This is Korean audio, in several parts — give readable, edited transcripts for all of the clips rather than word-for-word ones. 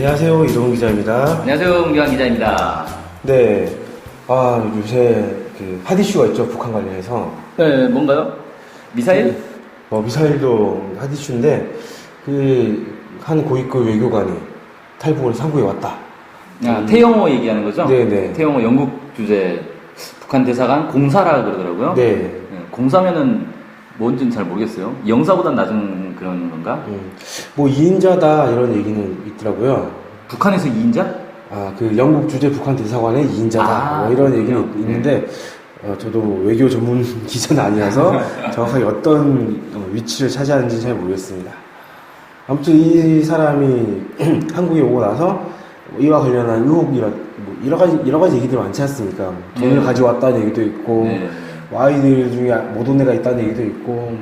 안녕하세요, 이동훈 기자입니다. 안녕하세요, 문경환 기자입니다. 네, 요새 핫 이슈가 있죠, 북한 관련해서. 네, 뭔가요? 미사일? 미사일도 핫 이슈인데, 한 고위급 외교관이 탈북을 상고에 왔다. 태영호 얘기하는 거죠? 네네. 태영호 영국 주재 북한 대사관 공사라 그러더라고요. 네. 공사면은 뭔지는 잘 모르겠어요. 영사보단 낮은 그런 건가? 2인자다, 이런 얘기는 있더라고요. 북한에서 2인자? 영국 주재 북한 대사관의 2인자다. 이런 얘기는 있는데, 저도 외교 전문 기자는 아니라서 정확하게 어떤 위치를 차지하는지 잘 모르겠습니다. 아무튼 이 사람이 한국에 오고 나서 이와 관련한 의혹이라 여러 가지 얘기들이 많지 않습니까? 돈을 가져왔다는 얘기도 있고, 아이들 중에 못 온 애가 있다는 얘기도 있고,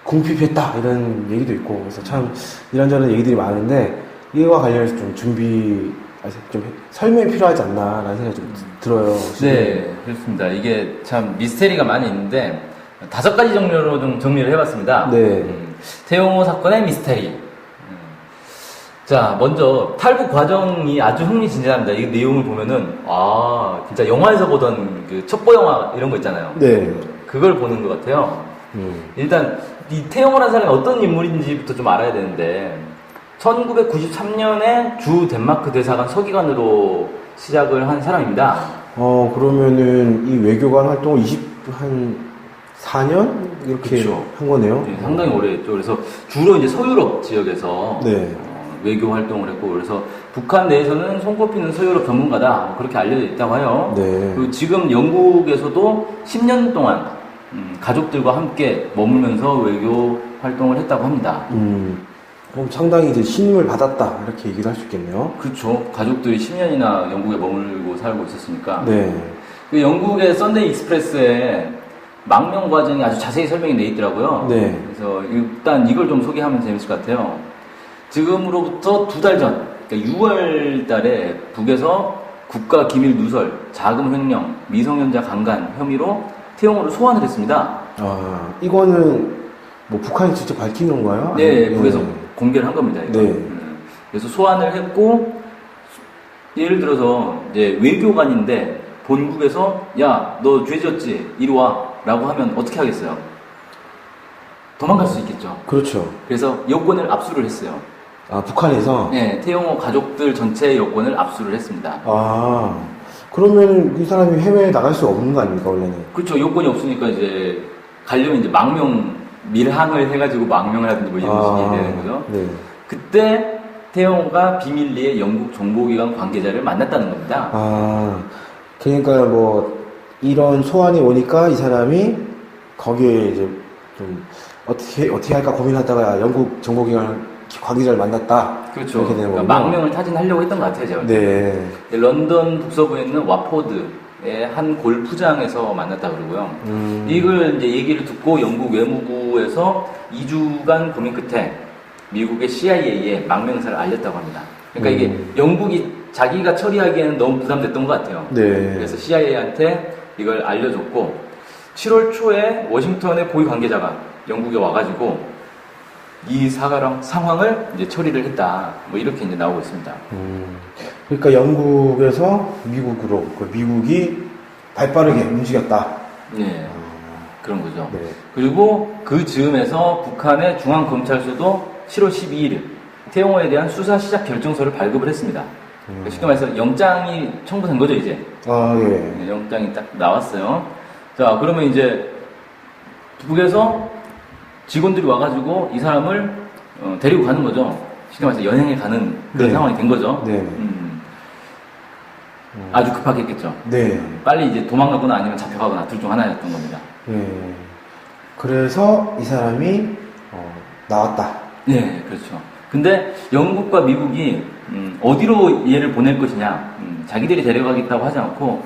궁핍했다 이런 얘기도 있고, 그래서 참 이런저런 얘기들이 많은데 이와 관련해서 좀 설명이 필요하지 않나라는 생각이 좀 들어요. 네, 그렇습니다. 이게 참 미스테리가 많이 있는데 5가지 종류로 좀 정리를 해봤습니다. 네. 태영호 사건의 미스테리. 자, 먼저 탈북 과정이 아주 흥미진진합니다. 이 내용을 보면은 진짜 영화에서 보던 그 첩보 영화 이런 거 있잖아요. 네. 그걸 보는 것 같아요. 일단 이 태영호라는 사람이 어떤 인물인지부터 좀 알아야 되는데 1993년에 주 덴마크 대사관 서기관으로 시작을 한 사람입니다. 그러면은 이 외교관 활동을 한 4년 이렇게 그쵸. 한 거네요. 네, 상당히 오래 했죠. 그래서 주로 이제 서유럽 지역에서 네. 외교 활동을 했고, 그래서 북한 내에서는 손꼽히는 서유럽 전문가다, 그렇게 알려져 있다고 해요. 네. 그리고 지금 영국에서도 10년 동안 가족들과 함께 머물면서 외교 활동을 했다고 합니다. 그럼 상당히 이제 신임을 받았다 이렇게 얘기를 할 수 있겠네요. 그렇죠. 가족들이 10년이나 영국에 머물고 살고 있었으니까. 네. 그 영국의 썬데이 익스프레스에 망명 과정이 아주 자세히 설명이 돼 있더라고요. 네. 그래서 일단 이걸 좀 소개하면 재밌을 것 같아요. 지금으로부터 2달 전, 그러니까 6월 달에 북에서 국가 기밀 누설, 자금 횡령, 미성년자 강간 혐의로 태영호를 소환을 했습니다. 이거는 북한이 직접 밝힌 건가요? 네, 북에서 공개를 한 겁니다. 이거. 네. 그래서 소환을 했고, 예를 들어서 이제 외교관인데 본국에서 야, 너 죄졌지? 이리 와. 라고 하면 어떻게 하겠어요? 도망갈 수 있겠죠. 그렇죠. 그래서 여권을 압수를 했어요. 북한에서? 네, 태영호 가족들 전체의 여권을 압수를 했습니다. 그러면 이 사람이 해외에 나갈 수 없는 거 아닙니까, 원래는? 그렇죠. 여권이 없으니까 이제 가려면 이제 밀항을 해가지고 망명을 하든지 뭐 이런 식이 되는 거죠. 네. 그때 태영호가 비밀리에 영국 정보기관 관계자를 만났다는 겁니다. 그러니까 이런 소환이 오니까 이 사람이 거기에 이제 좀 어떻게 할까 고민하다가 영국 정보기관 관계자를 만났다. 그렇죠. 이렇게 되는 그러니까 거군요. 망명을 타진하려고 했던 것 같아요, 제가. 네. 런던 북서부에 있는 와포드의 한 골프장에서 만났다 그러고요. 이걸 이제 얘기를 듣고 영국 외무부에서 2주간 고민 끝에 미국의 CIA에 망명 의사를 알렸다고 합니다. 그러니까 이게 영국이 자기가 처리하기에는 너무 부담됐던 것 같아요. 네. 그래서 CIA한테 이걸 알려줬고 7월 초에 워싱턴의 고위 관계자가 영국에 와가지고 이 상황을 이제 처리를 했다. 이렇게 이제 나오고 있습니다. 그러니까 영국에서 미국으로, 미국이 발빠르게 움직였다. 네. 그런 거죠. 네. 그리고 그 즈음에서 북한의 중앙검찰서도 7월 12일 태영호에 대한 수사 시작 결정서를 발급을 했습니다. 쉽게 말해서 영장이 청구된 거죠, 이제. 예. 네, 영장이 딱 나왔어요. 자, 그러면 이제 북에서 직원들이 와가지고 이 사람을 데리고 가는 거죠. 쉽게 말해서 여행에 가는 그런 상황이 된 거죠. 네. 아주 급하겠죠. 네. 빨리 이제 도망가거나 아니면 잡혀가거나 둘 중 하나였던 겁니다. 네. 그래서 이 사람이 나왔다. 네, 그렇죠. 근데 영국과 미국이 어디로 얘를 보낼 것이냐, 자기들이 데려가겠다고 하지 않고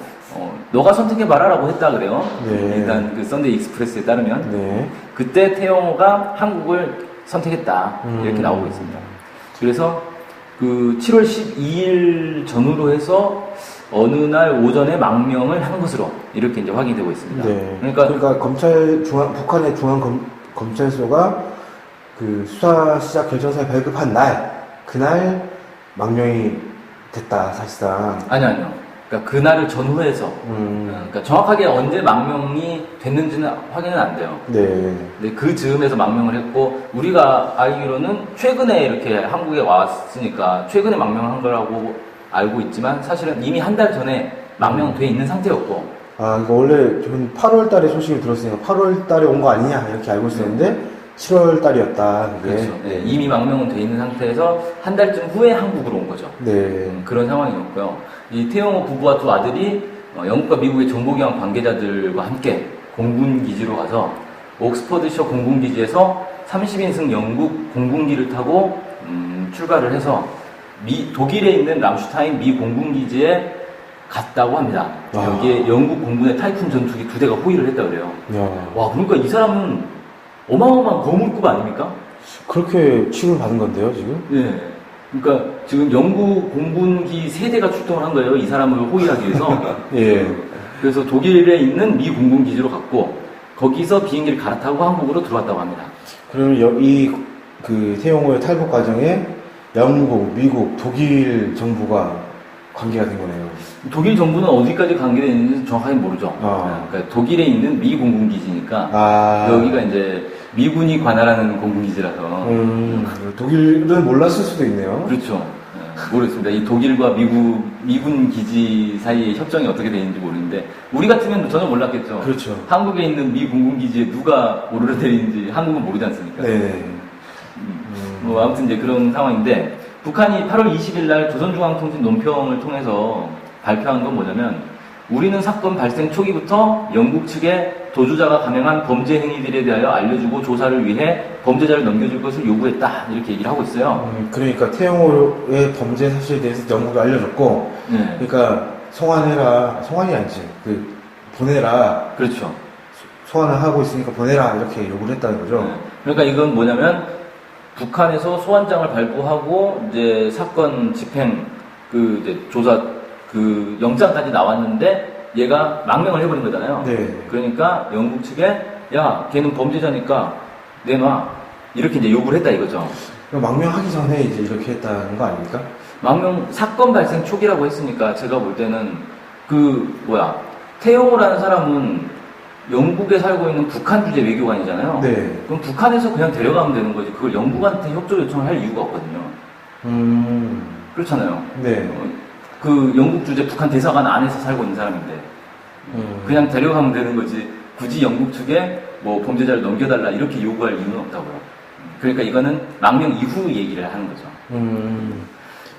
너가 선택해봐라라고 했다 그래요. 네. 일단 그 썬데이 익스프레스에 따르면 네. 그때 태영호가 한국을 선택했다 이렇게 나오고 있습니다. 그래서 그 7월 12일 전후로 해서 어느 날 오전에 망명을 한 것으로 이렇게 이제 확인되고 있습니다. 네. 그러니까 북한의 검찰소가 그 수사 시작 결정서를 발급한 날, 그날 망명이 됐다, 사실상. 아니요. 그러니까 그날을 전후해서. 그러니까 정확하게 언제 망명이 됐는지는 확인은 안 돼요. 네. 근데 그 즈음에서 망명을 했고, 우리가 알기로는 최근에 이렇게 한국에 왔으니까 최근에 망명한 거라고 알고 있지만 사실은 이미 한 달 전에 망명돼 있는 상태였고. 아, 이거 원래 전 8월 달에 소식을 들었으니까 8월 달에 온 거 아니냐 이렇게 알고 있었는데 7월 달이었다. 그게. 그렇죠. 네, 이미 망명은 돼 있는 상태에서 한 달쯤 후에 한국으로 온 거죠. 네. 그런 상황이었고요. 이 태영호 부부와 두 아들이 영국과 미국의 정보기관 관계자들과 함께 공군기지로 가서 옥스퍼드셔 공군기지에서 30인승 영국 공군기를 타고 출발을 해서 독일에 있는 람슈타인 미 공군기지에 갔다고 합니다. 와. 여기에 영국 공군의 타이푼 전투기 2대가 호위를 했다 그래요. 야. 와, 그러니까 이 사람은 어마어마한 거물급 아닙니까? 그렇게 취급을 받은 건데요, 지금? 네. 그러니까 지금 영국 공군기 3대가 출동을 한 거예요. 이 사람을 호위하기 위해서. 예. 그래서 독일에 있는 미 공군기지로 갔고 거기서 비행기를 갈아타고 한국으로 들어왔다고 합니다. 그러면 그 태용호의 탈북 과정에 영국, 미국, 독일 정부가 관계가 된 거네요. 독일 정부는 어디까지 관계되어 있는지 정확하게 모르죠. 아. 그러니까 독일에 있는 미 공군기지니까 아. 여기가 이제 미군이 관할하는 공군기지라서 독일은 몰랐을 수도 있네요. 그렇죠. 모르겠습니다. 이 독일과 미군 기지 사이의 협정이 어떻게 되는지 모르는데 우리 같으면 전혀 몰랐겠죠. 그렇죠. 한국에 있는 미 공군 기지에 누가 오르르 내리는지 한국은 모르지 않습니까? 네. 뭐 아무튼 이제 그런 상황인데 북한이 8월 20일 날 조선중앙통신 논평을 통해서 발표한 건 뭐냐면 우리는 사건 발생 초기부터 영국 측에 도주자가 감행한 범죄 행위들에 대하여 알려주고 조사를 위해 범죄자를 넘겨줄 것을 요구했다 이렇게 얘기를 하고 있어요. 그러니까 태영호의 범죄 사실에 대해서 영국에 알려줬고, 네. 그러니까 송환이 아니지, 보내라. 그렇죠. 소환을 하고 있으니까 보내라 이렇게 요구를 했다는 거죠. 네. 그러니까 이건 뭐냐면 북한에서 소환장을 발부하고 이제 사건 집행 이제 조사 영장까지 나왔는데 얘가 망명을 해버린 거잖아요. 네. 그러니까 영국 측에 야 걔는 범죄자니까 내놔 이렇게 이제 요구를 했다 이거죠. 그럼 망명하기 전에 이제 이렇게 했다는 거 아닙니까? 망명 사건 발생 초기라고 했으니까 제가 볼 때는 태영호라는 사람은 영국에 살고 있는 북한 주재 외교관이잖아요. 네. 그럼 북한에서 그냥 데려가면 되는 거지. 그걸 영국한테 협조 요청을 할 이유가 없거든요. 그렇잖아요. 네. 그 영국 주재 북한 대사관 안에서 살고 있는 사람인데 그냥 데려가면 되는 거지. 굳이 영국 측에 뭐 범죄자를 넘겨달라 이렇게 요구할 이유는 없다고요. 그러니까 이거는 망명 이후 얘기를 하는 거죠.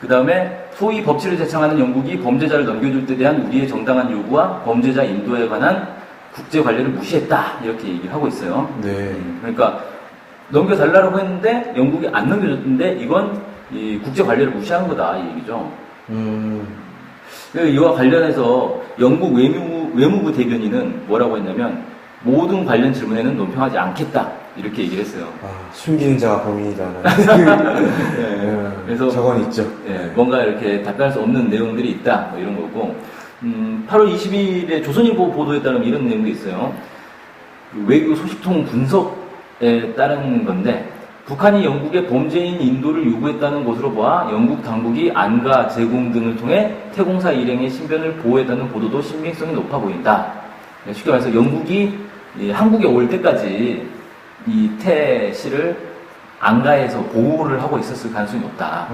그 다음에 소위 법치를 제창하는 영국이 범죄자를 넘겨줄 때 대한 우리의 정당한 요구와 범죄자 인도에 관한 국제 관례를 무시했다 이렇게 얘기를 하고 있어요. 네. 그러니까 넘겨달라고 했는데 영국이 안 넘겨줬는데 이건 이 국제 관례를 무시한 거다 이 얘기죠. 이와 관련해서 영국 외무부 대변인은 뭐라고 했냐면 모든 관련 질문에는 논평하지 않겠다 이렇게 얘기를 했어요. 숨기는 자가 범인이잖아요. 네, 그래서 저건 있죠. 네, 뭔가 이렇게 답변할 수 없는 내용들이 있다 뭐 이런 거고 8월 20일에 조선일보 보도에 따르면 이런 내용도 있어요. 외교 소식통 분석에 따른 건데 북한이 영국의 범죄인 인도를 요구했다는 것으로 보아 영국 당국이 안가 제공 등을 통해 태공사 일행의 신변을 보호했다는 보도도 신빙성이 높아 보인다. 쉽게 말해서 영국이 한국에 올 때까지 이 태 씨를 안가에서 보호를 하고 있었을 가능성이 높다.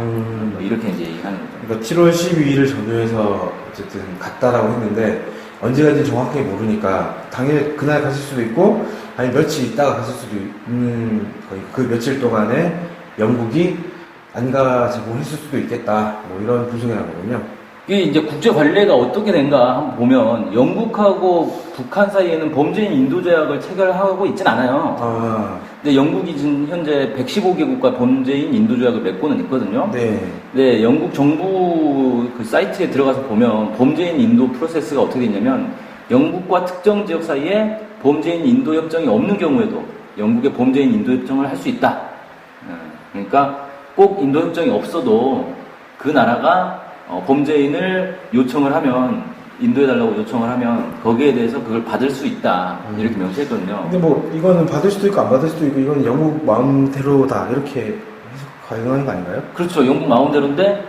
이렇게 이제 얘기하는 거죠. 그러니까 7월 12일을 전후해서 어쨌든 갔다라고 했는데 언제 갈지 정확하게 모르니까 당일 그날 갔을 수도 있고 아니 며칠 있다가 갔을 수도 있는 거의 그 며칠 동안에 영국이 안가 제공했을 수도 있겠다. 뭐 이런 분석이 나거든요. 이게 이제 국제 관례가 어떻게 된가 한번 보면 영국하고 북한 사이에는 범죄인 인도 조약을 체결하고 있진 않아요. 근데 영국이 지금 현재 115개국과 범죄인 인도 조약을 맺고는 있거든요. 네. 네, 영국 정부 그 사이트에 들어가서 보면 범죄인 인도 프로세스가 어떻게 되냐면 영국과 특정 지역 사이에 범죄인 인도 협정이 없는 경우에도 영국의 범죄인 인도 협정을 할 수 있다. 그러니까 꼭 인도 협정이 없어도 그 나라가 범죄인을 요청을 하면 인도해달라고 요청을 하면 거기에 대해서 그걸 받을 수 있다 이렇게 명시했거든요. 근데 뭐 이거는 받을 수도 있고 안 받을 수도 있고 이건 영국 마음대로다 이렇게 해석 가능한 거 아닌가요? 그렇죠. 영국 마음대로인데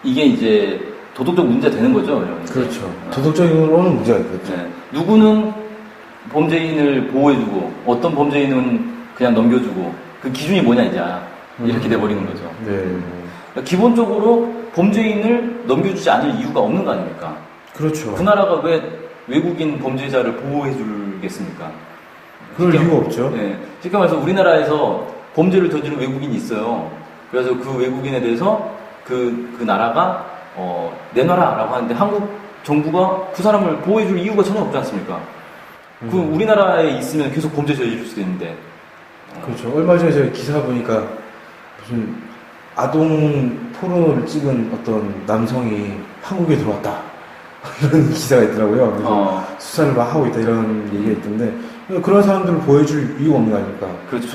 이게 이제 도덕적 문제가 되는 거죠. 그렇죠. 도덕적으로는 문제가 있겠죠. 네. 누구는 범죄인을 보호해주고 어떤 범죄인은 그냥 넘겨주고 그 기준이 뭐냐 이제 이렇게 돼버리는 거죠. 네. 그러니까 기본적으로 범죄인을 넘겨주지 않을 이유가 없는 거 아닙니까? 그렇죠. 그 나라가 왜 외국인 범죄자를 보호해주겠습니까? 그럴 이유가 없죠. 네. 쉽게 말해서 우리나라에서 범죄를 저지른 외국인이 있어요. 그래서 그 외국인에 대해서 그 나라가 내놔라라고 하는데 한국 정부가 그 사람을 보호해줄 이유가 전혀 없지 않습니까? 그 우리나라에 있으면 계속 범죄 저지를 수도 있는데. 그렇죠. 얼마 전에 제가 기사 보니까 무슨 아동 포르노를 찍은 어떤 남성이 한국에 들어왔다 이런 기사가 있더라고요. 그래서 수사를 막 하고 있다 이런 얘기가 있던데 그런 사람들을 보여줄 이유가 없는 거 아닙니까? 그렇죠.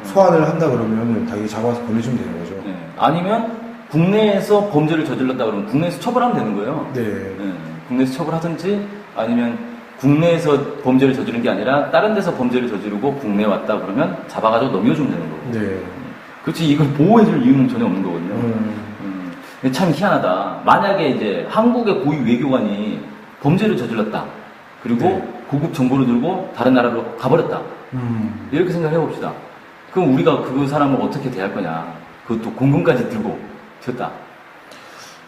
소환을 한다 그러면 당연히 잡아서 보내주면 되는 거죠. 네. 아니면 국내에서 범죄를 저질렀다 그러면 국내에서 처벌하면 되는 거예요. 네. 네. 국내에서 처벌하든지 아니면 국내에서 범죄를 저지른 게 아니라 다른 데서 범죄를 저지르고 국내에 왔다 그러면 잡아가지고 넘겨주면 되는 거고. 네. 그렇지 이걸 보호해줄 이유는 전혀 없는 거거든요. 근데 참 희한하다. 만약에 이제 한국의 고위 외교관이 범죄를 저질렀다. 그리고 네. 고급 정보를 들고 다른 나라로 가버렸다. 이렇게 생각해 봅시다. 그럼 우리가 그 사람을 어떻게 대할 거냐. 그것도 공금까지 들고 튀었다.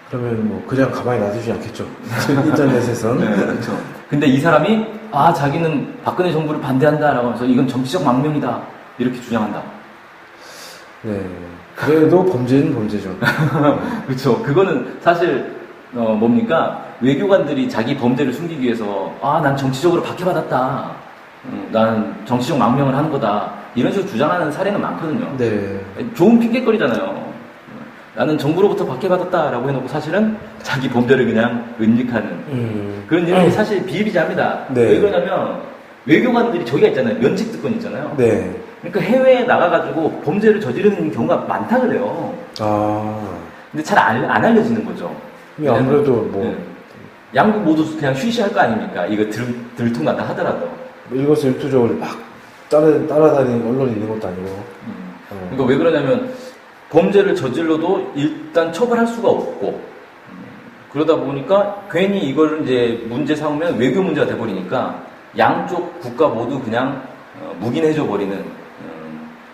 그러면 뭐 그냥 가만히 놔두지 않겠죠. 인터넷에선. 네, 그렇죠. 근데 이 사람이 자기는 박근혜 정부를 반대한다라고 하면서 이건 정치적 망명이다 이렇게 주장한다. 네. 그래도 범죄는 범죄죠. 그렇죠. 그거는 사실 뭡니까 외교관들이 자기 범죄를 숨기기 위해서 난 정치적으로 박해받았다. 나는 정치적 망명을 하는 거다. 이런 식으로 주장하는 사례는 많거든요. 네. 좋은 핑계거리잖아요. 나는 정부로부터 박해받았다라고 해놓고 사실은 자기 범죄를 그냥 은닉하는 그런 일이 사실 비일비재합니다. 네. 왜 그러냐면 외교관들이 저기가 있잖아요. 면책특권 있잖아요. 네. 그러니까 해외에 나가가지고 범죄를 저지르는 경우가 많다 그래요. 근데 잘 안 알려지는 거죠. 아무래도 네. 양국 모두 그냥 쉬쉬할 거 아닙니까? 이거 들통난다 하더라도. 일거수일투족을 막 따라다니는 언론이 있는 것도 아니고. 그러니까 왜 그러냐면 범죄를 저질러도 일단 처벌할 수가 없고 그러다 보니까 괜히 이걸 이제 문제 삼으면 외교 문제가 돼버리니까 양쪽 국가 모두 그냥 묵인해줘 버리는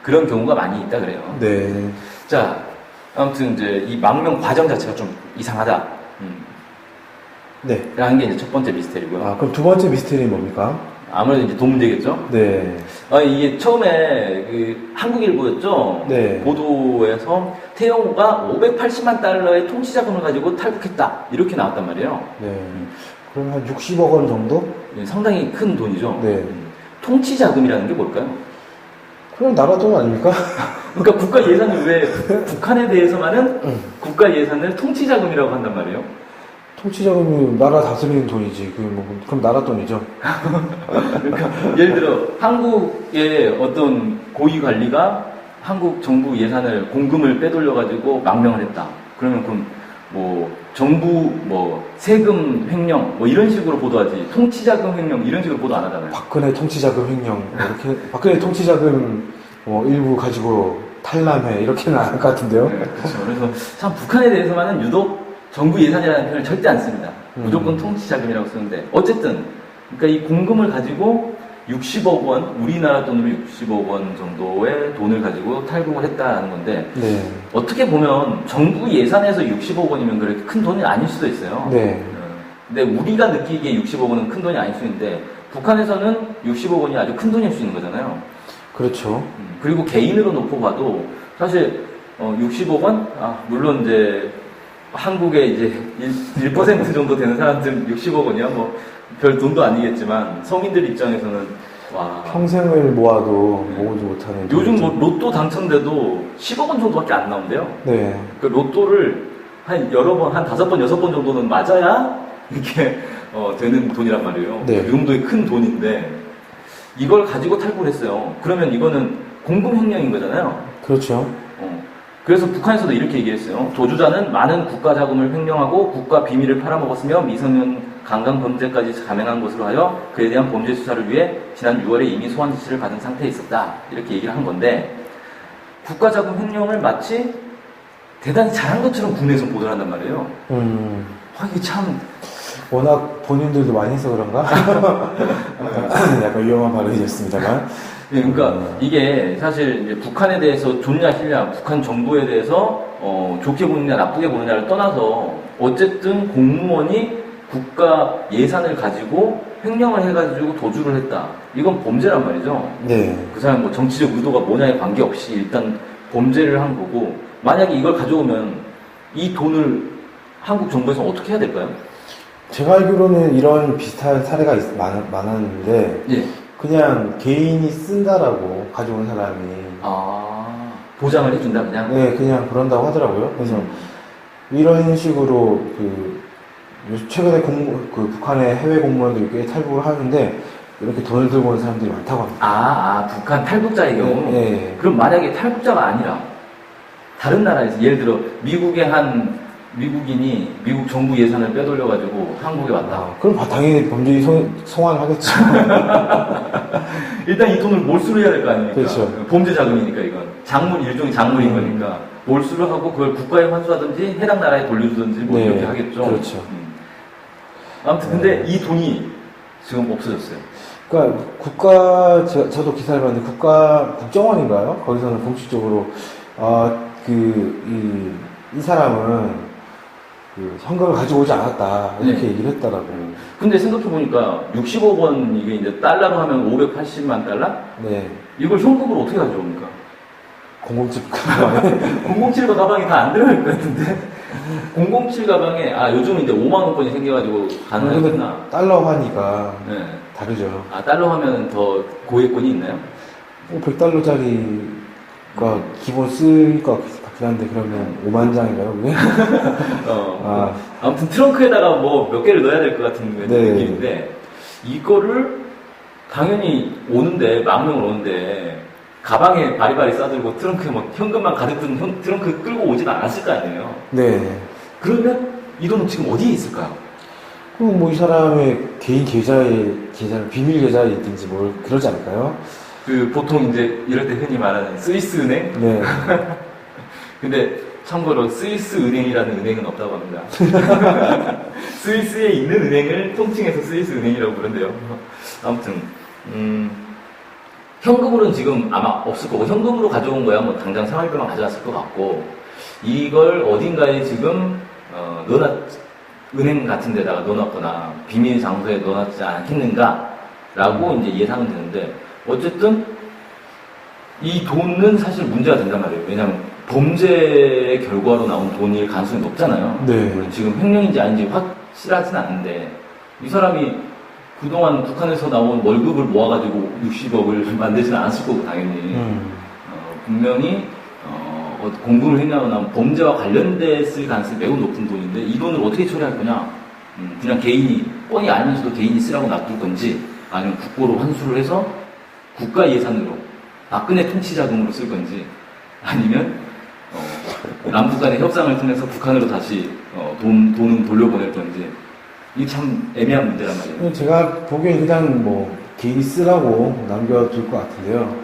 그런 경우가 많이 있다 그래요. 네. 자, 아무튼 이제 이 망명 과정 자체가 좀 이상하다. 네. 라는 게 이제 첫 번째 미스테리고요. 그럼 두 번째 미스테리는 뭡니까? 아무래도 이제 돈 문제겠죠? 네. 이게 처음에 한국일보였죠? 네. 보도에서 태영호가 580만 달러의 통치 자금을 가지고 탈북했다. 이렇게 나왔단 말이에요. 네. 그럼 한 60억 원 정도? 네, 상당히 큰 돈이죠. 네. 통치 자금이라는 게 뭘까요? 그냥 나라 돈 아닙니까? 그러니까 국가 예산을 왜 북한에 대해서만은 국가 예산을 통치 자금이라고 한단 말이에요? 통치 자금이 나라 다스리는 돈이지. 그럼 나라 돈이죠. 그러니까 예를 들어 한국의 어떤 고위 관리가 한국 정부 예산을 공금을 빼돌려 가지고 망명을 했다. 그러면 뭐 정부 세금 횡령 이런 식으로 보도하지. 통치 자금 횡령 이런 식으로 보도 안 하잖아요. 박근혜 통치 자금 횡령 이렇게 박근혜 통치 자금 일부 가지고 탈남해 이렇게는 안 할 것 같은데요. 네, 그렇죠. 그래서 참 북한에 대해서만은 유독 정부 예산이라는 표현을 절대 안 씁니다. 무조건 통치 자금이라고 쓰는데 어쨌든 그러니까 이 공금을 가지고 60억 원 우리나라 돈으로 60억 원 정도의 돈을 가지고 탈북을 했다는 건데 네. 어떻게 보면 정부 예산에서 60억 원이면 그렇게 큰 돈이 아닐 수도 있어요. 네. 근데 우리가 느끼기에 60억 원은 큰 돈이 아닐 수 있는데 북한에서는 60억 원이 아주 큰 돈일 수 있는 거잖아요. 그렇죠. 그리고 개인으로 놓고 봐도 사실 60억 원? 물론 이제 한국에 이제 1% 정도 되는 사람들 60억 원이야 별 돈도 아니겠지만 성인들 입장에서는 평생을 모아도 모으지 못하는 요즘 로또 당첨돼도 10억 원 정도밖에 안 나온대요. 네. 그 로또를 한 여러 번, 한 5번, 6번 정도는 맞아야 이렇게 되는 돈이란 말이에요. 네. 그 정도의 큰 돈인데 이걸 가지고 탈북을 했어요. 그러면 이거는 공금 횡령인 거잖아요. 그렇죠. 그래서 북한에서도 이렇게 얘기했어요. 도주자는 많은 국가 자금을 횡령하고 국가 비밀을 팔아먹었으며 미성년 강간 범죄까지 감행한 것으로 하여 그에 대한 범죄 수사를 위해 지난 6월에 이미 소환 지시를 받은 상태에 있었다. 이렇게 얘기를 한 건데 국가 자금 횡령을 마치 대단히 잘한 것처럼 국내에서 보도를 한단 말이에요. 이게 참 워낙 본인들도 많이 해서 그런가? 약간 위험한 발언이었습니다만. 네, 그러니까 이게 사실 이제 북한에 대해서 좋냐 싫냐, 북한 정부에 대해서 좋게 보느냐 나쁘게 보느냐를 떠나서 어쨌든 공무원이 국가 예산을 가지고 횡령을 해가지고 도주를 했다. 이건 범죄란 말이죠. 네. 그 사람 뭐 정치적 의도가 뭐냐에 관계없이 일단 범죄를 한 거고, 만약에 이걸 가져오면 이 돈을 한국 정부에서 어떻게 해야 될까요? 제가 알기로는 이런 비슷한 사례가 많았는데, 예. 그냥 개인이 쓴다라고 가져온 사람이. 보장을 해준다, 그냥? 네, 그냥 그런다고 하더라고요. 그래서 이런 식으로 최근에 북한의 해외 공무원들이 꽤 탈북을 하는데, 이렇게 돈을 들고 온 사람들이 많다고 합니다. 북한 탈북자의 경우? 네. 그럼 만약에 탈북자가 아니라, 다른 나라에서, 예를 들어, 미국의 한 미국인이 미국 정부 예산을 빼돌려가지고 한국에 왔다. 그럼 당연히 범죄인 송환을 하겠죠. 일단 이 돈을 몰수를 해야 될 거 아닙니까? 그렇죠. 범죄 자금이니까 이건. 일종의 작물인 거니까. 몰수를 하고 그걸 국가에 환수하든지 해당 나라에 돌려주든지 뭐 네, 이렇게 하겠죠. 그렇죠. 아무튼 근데 이 돈이 지금 없어졌어요. 그러니까 저도 기사를 봤는데 국정원인가요? 거기서는 공식적으로 이 사람은 현금을 가지고 오지 않았다 이렇게 얘기를 했더라고요. 근데 생각해보니까 60억 원, 이게 이제 달러로 하면 580만 달러? 네. 이걸 현금으로 어떻게 가져옵니까? 007 가방에 007 가방이 다 안 들어갈 것 같은데? 007 가방에 요즘 이제 5만 원권이 생겨가지고 가능하구나. 달러 화니까 네. 다르죠. 달러 하면 더 고액권이 있나요? 100달러짜리가 기본 쓸 것 같긴 한데, 그러면 5만 장인가요, 그게? 아무튼 트렁크에다가 뭐 몇 개를 넣어야 될 것 같은 느낌인데, 이거를 당연히 망명을 오는데, 가방에 바리바리 싸들고 트렁크에 뭐 현금만 가득 든 트렁크 끌고 오진 않았을 거 아니에요? 네. 그러면 이 돈은 지금 어디에 있을까요? 그럼 이 사람의 개인 계좌를 비밀 계좌에 있든지 그러지 않을까요? 보통 이제 이럴 때 흔히 말하는 스위스 은행? 네. 근데 참고로 스위스 은행이라는 은행은 없다고 합니다. 스위스에 있는 은행을 통칭해서 스위스 은행이라고 부른대요. 아무튼 현금으로는 지금 아마 없을 거고, 현금으로 가져온 거야 뭐 당장 생활비만 가져갔을 것 같고, 이걸 어딘가에 지금 은행 같은 데다가 넣어놨거나 비밀 장소에 넣어놨지 않겠는가라고 이제 예상은 되는데, 어쨌든 이 돈은 사실 문제가 된단 말이에요. 왜냐하면 범죄의 결과로 나온 돈일 가능성이 높잖아요. 네. 지금 횡령인지 아닌지 확실하진 않은데, 이 사람이 그동안 북한에서 나온 월급을 모아가지고 60억을 만들지는 않았을 거고, 당연히. 분명히 공금을 횡령하거나 범죄와 관련됐을 가능성이 매우 높은 돈인데, 이 돈을 어떻게 처리할 거냐? 그냥 개인이, 뻔히 알면서도 개인이 쓰라고 놔둘 건지, 아니면 국고로 환수를 해서 국가 예산으로 박근혜 통치 자금으로 쓸 건지, 아니면 남북 간의 협상을 통해서 북한으로 다시 돈은 돌려보낼 건지, 이게 참 애매한 문제란 말이에요. 제가 보기엔 그냥 개인이 쓰라고 남겨둘 것 같은데요.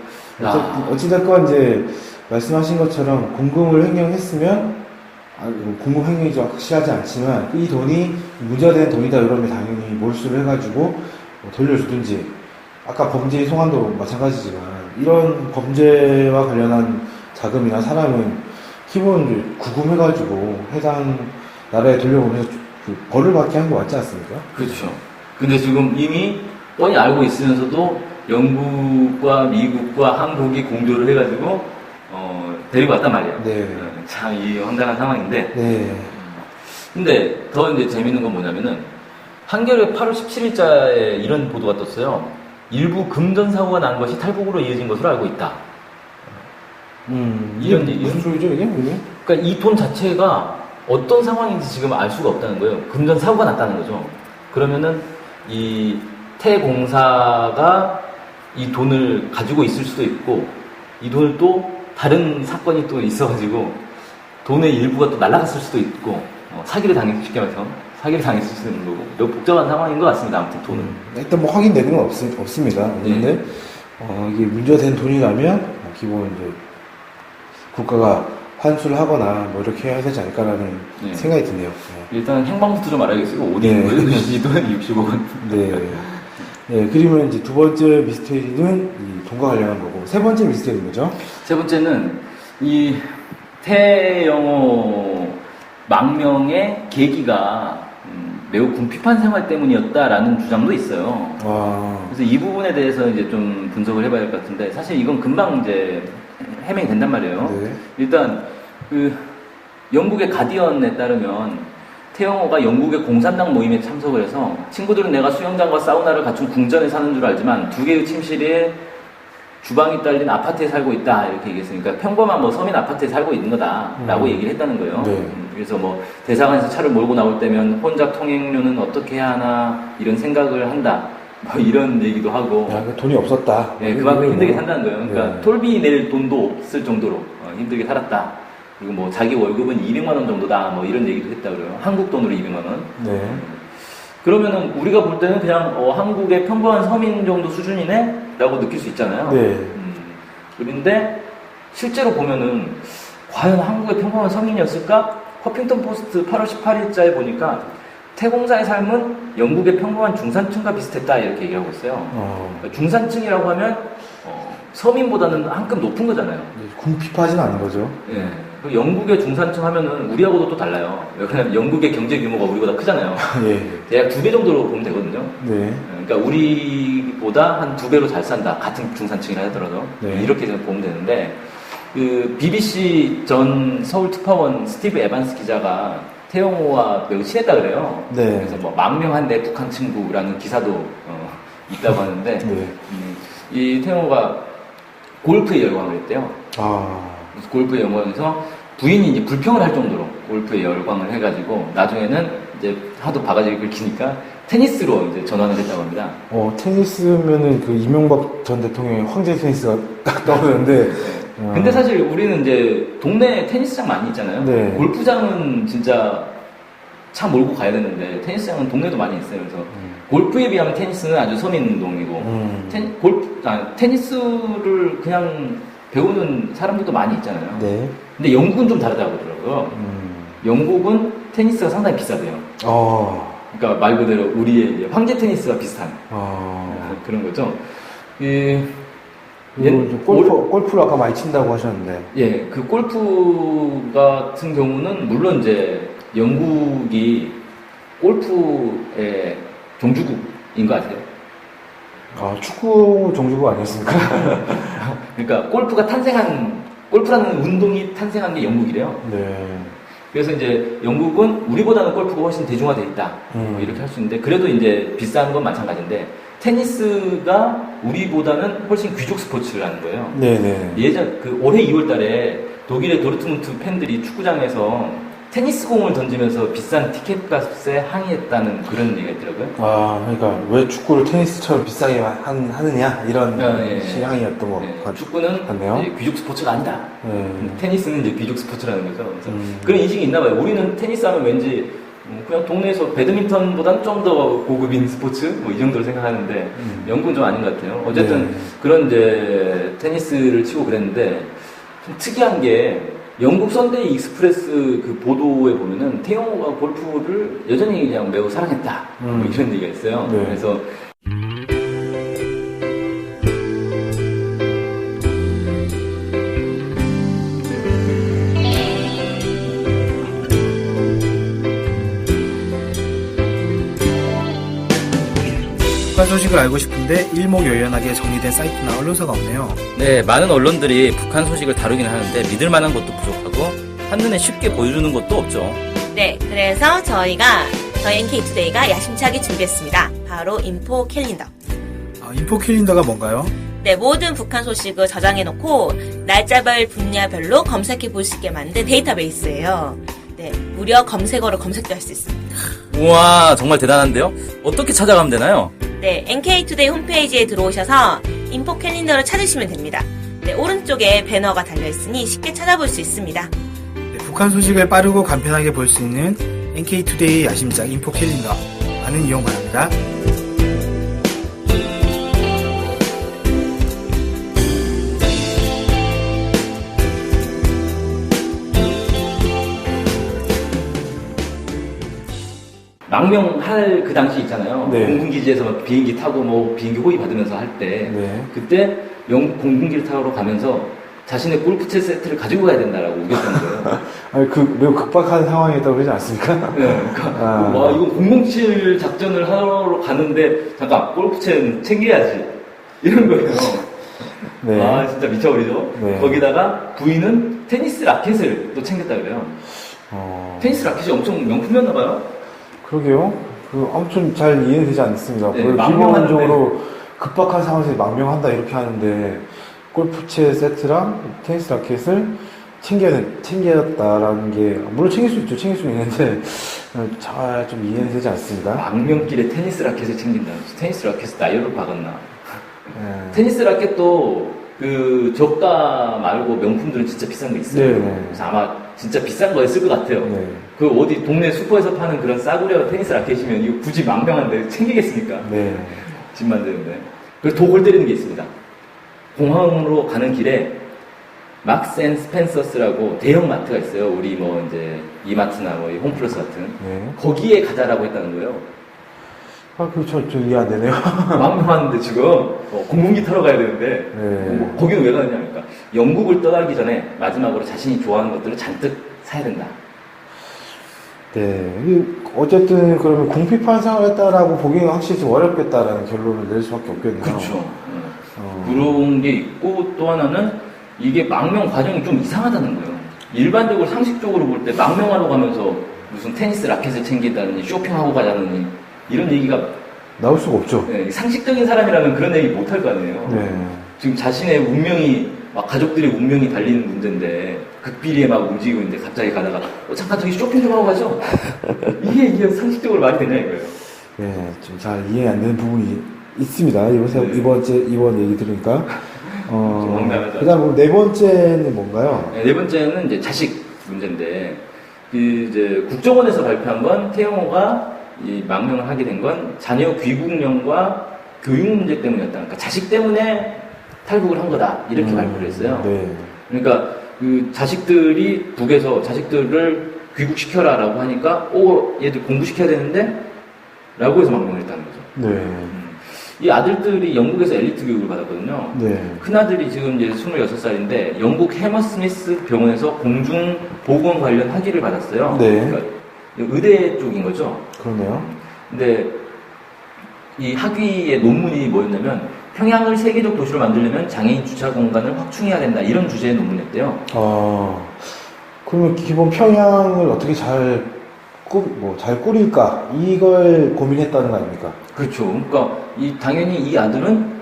어찌됐건 이제 말씀하신 것처럼 공금을 횡령했으면, 공금 횡령이 좀 확실하지 않지만 이 돈이 문제가 되는 돈이다 이러면 당연히 몰수를 해가지고 돌려주든지, 아까 범죄인 송환도 마찬가지지만 이런 범죄와 관련한 자금이나 사람은 기본 구금해가지고 해당 나라에 돌려보내서 벌을 받게 한 거 맞지 않습니까? 그렇죠. 근데 지금 이미 뻔히 알고 있으면서도 영국과 미국과 한국이 공조를 해가지고 데리고 왔단 말이에요. 네. 참 이 황당한 상황인데. 네. 근데 더 이제 재밌는 건 뭐냐면은, 한겨레 8월 17일자에 이런 보도가 떴어요. 일부 금전 사고가 난 것이 탈북으로 이어진 것으로 알고 있다. 이런 얘기. 무슨 소리죠 이게? 그러니까 이 돈 자체가 어떤 상황인지 지금 알 수가 없다는 거예요. 금전 사고가 났다는 거죠. 그러면은 이 태공사가 이 돈을 가지고 있을 수도 있고, 이 돈을 또 다른 사건이 또 있어가지고 돈의 일부가 또 날아갔을 수도 있고, 쉽게 말해서 사기를 당했을 수도 있는 거고, 매우 복잡한 상황인 것 같습니다. 아무튼 돈은. 일단 확인되는 건 없습니다. 그런데 이게 문제가 된 돈이라면 기본 이제 국가가 환수를 하거나 뭐 이렇게 해야 되지 않을까라는 네. 생각이 드네요. 일단 행방부터 좀 알아야겠어요. 어디인 거예요? 이 돈 65원. 네. 네, 그러면 이제 두 번째 미스테리는 이 돈과 관련한 거고, 세 번째 미스테리는 뭐죠? 세 번째는 이 태영호 망명의 계기가 매우 궁핍한 생활 때문이었다라는 주장도 있어요. 와. 그래서 이 부분에 대해서 이제 좀 분석을 해봐야 될 것 같은데, 사실 이건 금방 이제 해명이 된단 말이에요. 네. 일단 그 영국의 가디언에 따르면 태영호가 영국의 공산당 모임에 참석을 해서 친구들은 내가 수영장과 사우나를 갖춘 궁전에 사는 줄 알지만 두 개의 침실에 주방이 딸린 아파트에 살고 있다 이렇게 얘기했으니까 평범한 뭐 서민 아파트에 살고 있는 거다라고 얘기를 했다는 거예요. 네. 그래서 뭐 대사관에서 차를 몰고 나올 때면 혼잡 통행료는 어떻게 해야 하나 이런 생각을 한다. 뭐 이런 얘기도 하고. 야, 돈이 없었다. 네, 그만큼 힘들게 산다는 거예요. 그러니까 네. 톨비 낼 돈도 없을 정도로 힘들게 살았다. 그리고 뭐 자기 월급은 200만 원 정도다. 뭐 이런 얘기도 했다 그래요. 한국 돈으로 200만 원. 네. 그러면은 우리가 볼 때는 그냥 한국의 평범한 서민 정도 수준이네라고 느낄 수 있잖아요. 네. 그런데 실제로 보면은 과연 한국의 평범한 서민이었을까? 허핑턴 포스트 8월 18일자에 보니까 태공자의 삶은 영국의 평범한 중산층과 비슷했다 이렇게 얘기하고 있어요. 그러니까 중산층이라고 하면 서민보다는 한 급 높은 거잖아요. 궁핍하진 않은 거죠. 예. 그 영국의 중산층 하면은 우리하고도 또 달라요. 왜냐면 영국의 경제 규모가 우리보다 크잖아요. 예. 대략 2배 정도로 보면 되거든요. 네. 그러니까 우리보다 한 2배로 잘 산다. 같은 중산층이라 하더라도. 네. 이렇게 보면 되는데, 그 BBC 전 서울 특파원 스티브 에반스 기자가 태영호와 매우 친했다 그래요. 네. 그래서 뭐 망명한데 북한 친구라는 기사도 있다고 하는데, 네. 이 태영호가 골프에 열광을 했대요. 그래서 골프에 열광해서 부인이 이제 불평을 할 정도로 골프에 열광을 해가지고 나중에는 이제 하도 바가지를 긁히니까 테니스로 이제 전환을 했다고 합니다. 테니스면은 그 이명박 전 대통령의 황제 테니스가 딱 떠오르는데. 근데 사실 우리는 이제 동네에 테니스장 많이 있잖아요. 네. 골프장은 진짜 차 몰고 가야 되는데 테니스장은 동네도 많이 있어요. 그래서 골프에 비하면 테니스는 아주 서민 운동이고 테니스를 그냥 배우는 사람들도 많이 있잖아요. 네. 근데 영국은 좀 다르다고 그러더라고요. 영국은 테니스가 상당히 비싸대요. 그러니까 말 그대로 우리의 이제 황제 테니스가 비슷한 그런 거죠. 골프를 아까 많이 친다고 하셨는데. 예, 그 골프 같은 경우는 물론 이제 영국이 골프의 종주국인 거 아세요? 축구 종주국 아니었습니까? 그러니까 골프라는 운동이 탄생한 게 영국이래요. 네. 그래서 이제 영국은 우리보다는 골프가 훨씬 대중화되어 있다. 뭐 이렇게 할 수 있는데, 그래도 이제 비싼 건 마찬가지인데, 테니스가 우리보다는 훨씬 귀족 스포츠라는 거예요. 네네. 올해 2월 달에 독일의 도르트문트 팬들이 축구장에서 테니스 공을 던지면서 비싼 티켓 값에 항의했다는 그런 얘기가 있더라고요. 그러니까 왜 축구를 테니스처럼 비싸게 하느냐 이런 시향이었던 것 같네요. 축구는 이제 귀족 스포츠가 아니다. 테니스는 이제 귀족 스포츠라는 거죠. 그래서 그런 인식이 있나 봐요. 우리는 테니스 하면 왠지 그냥 동네에서 배드민턴보다는 좀 더 고급인 스포츠 뭐 이 정도로 생각하는데 영국은 좀 아닌 것 같아요. 어쨌든 그런 이제 테니스를 치고 그랬는데 좀 특이한 게 영국 선데이 익스프레스 그 보도에 보면은 태영호가 골프를 여전히 그냥 매우 사랑했다. 뭐 이런 얘기가 있어요. 네. 그래서 북한 소식을 알고 싶은데 일목요연하게 정리된 사이트나 언론사가 없네요. 네, 많은 언론들이 북한 소식을 다루긴 하는데 믿을 만한 것도 부족하고 한눈에 쉽게 보여주는 것도 없죠. 네, 그래서 저희 NK투데이가 야심차게 준비했습니다. 바로 인포 캘린더. 인포 캘린더가 뭔가요? 네, 모든 북한 소식을 저장해놓고 날짜별 분야별로 검색해 볼 수 있게 만든 데이터베이스예요. 네, 무려 검색어로 검색도 할 수 있습니다. 우와, 정말 대단한데요? 어떻게 찾아가면 되나요? 네, NK투데이 홈페이지에 들어오셔서 인포 캘린더를 찾으시면 됩니다. 네, 오른쪽에 배너가 달려있으니 쉽게 찾아볼 수 있습니다. 네, 북한 소식을 빠르고 간편하게 볼 수 있는 NK투데이 야심작 인포 캘린더. 많은 이용 바랍니다. 망명할 그 당시 있잖아요. 네. 공군기지에서 막 비행기 타고 뭐 비행기 호위 받으면서 할 때, 네. 그때 영국 공군기를 타러 가면서 자신의 골프채 세트를 가지고 가야 된다라고 우겼던 거예요. 아니, 매우 급박한 상황이었다고 그러지 않습니까? 네, 그러니까 와 이거 007 작전을 하러 가는데 잠깐 골프채는 챙겨야지 이런 거예요. 네. 아 진짜 미쳐버리죠. 네. 거기다가 부인은 테니스 라켓을 또 챙겼다 그래요. 테니스 라켓이 엄청 명품이었나 봐요. 그러게요. 아무튼 잘 이해되지 않습니다. 네, 기본적으로 급박한 상황에서 망명한다 이렇게 하는데 골프채 세트랑 테니스 라켓을 챙겼다라는 게 물론 챙길 수 있죠. 챙길 수 있는데 잘 좀 이해는 되지 않습니다. 망명길에 테니스 라켓을 챙긴다. 테니스 라켓을 나이로 박았나? 네. 테니스 라켓도 그 저가 말고 명품들은 진짜 비싼 거 있어요. 네. 그래서 아마 진짜 비싼 거였을 것 같아요. 네. 그 어디 동네 슈퍼에서 파는 그런 싸구려 테니스 라켓이면 이거 굳이 망명한데 챙기겠습니까? 네. 집 만드는데. 그래서 도골 때리는 게 있습니다. 공항으로 가는 길에 막스 앤 스펜서스라고 대형 마트가 있어요. 우리 뭐 이제 이마트나 뭐 홈플러스 같은. 네. 거기에 가자라고 했다는 거예요. 저 이해 안 되네요. 망명하는데 지금 공군기 타러 가야 되는데 네. 거기는 왜 가느냐니까 영국을 떠나기 전에 마지막으로 자신이 좋아하는 것들을 잔뜩 사야 된다. 네. 어쨌든 그러면 궁핍한 상황이었다라고 보기는 확실히 좀 어렵겠다라는 결론을 낼 수밖에 없겠네요. 그렇죠. 그런 게 있고 또 하나는 이게 망명 과정이 좀 이상하다는 거예요. 일반적으로 상식적으로 볼 때 망명하러 가면서 무슨 테니스 라켓을 챙기다느니 쇼핑하고 가자느니 이런 얘기가 나올 수가 없죠. 네, 상식적인 사람이라면 그런 얘기 못 할 거 아니에요. 네. 지금 자신의 운명이 막 가족들의 운명이 달리는 문제인데 극비리에 막 움직이고 있는데 갑자기 가다가 잠깐 저기 쇼핑 좀 하고 가죠. 이게 상식적으로 말이 되냐 이거예요. 네, 좀 잘 이해 안 되는 부분이 있습니다. 네. 이번 얘기 들으니까. 황당하죠. 그다음 네 번째는 뭔가요? 네 번째는 이제 자식 문제인데 이제 국정원에서 발표한 건 태영호가 이 망명을 하게 된 건 자녀 귀국령과 교육 문제 때문이었다. 그러니까 자식 때문에 탈북을 한 거다. 이렇게 발표를 했어요. 네. 그러니까 그 자식들이 북에서 자식들을 귀국시켜라라고 하니까 얘들 공부시켜야 되는데 라고 해서 망명을 했다는 거죠. 네. 이 아들들이 영국에서 엘리트 교육을 받았거든요. 네. 큰아들이 지금 이제 26살인데 영국 해머스미스 병원에서 공중보건 관련 학위를 받았어요. 네. 그러니까 의대 쪽인 거죠. 그러네요. 근데 이 학위의 논문이 뭐였냐면 평양을 세계적 도시로 만들려면 장애인 주차 공간을 확충해야 된다. 이런 주제의 논문이었대요. 그러면 기본 평양을 어떻게 잘 꾸릴까? 이걸 고민했다는 거 아닙니까? 그렇죠. 그러니까 당연히 이 아들은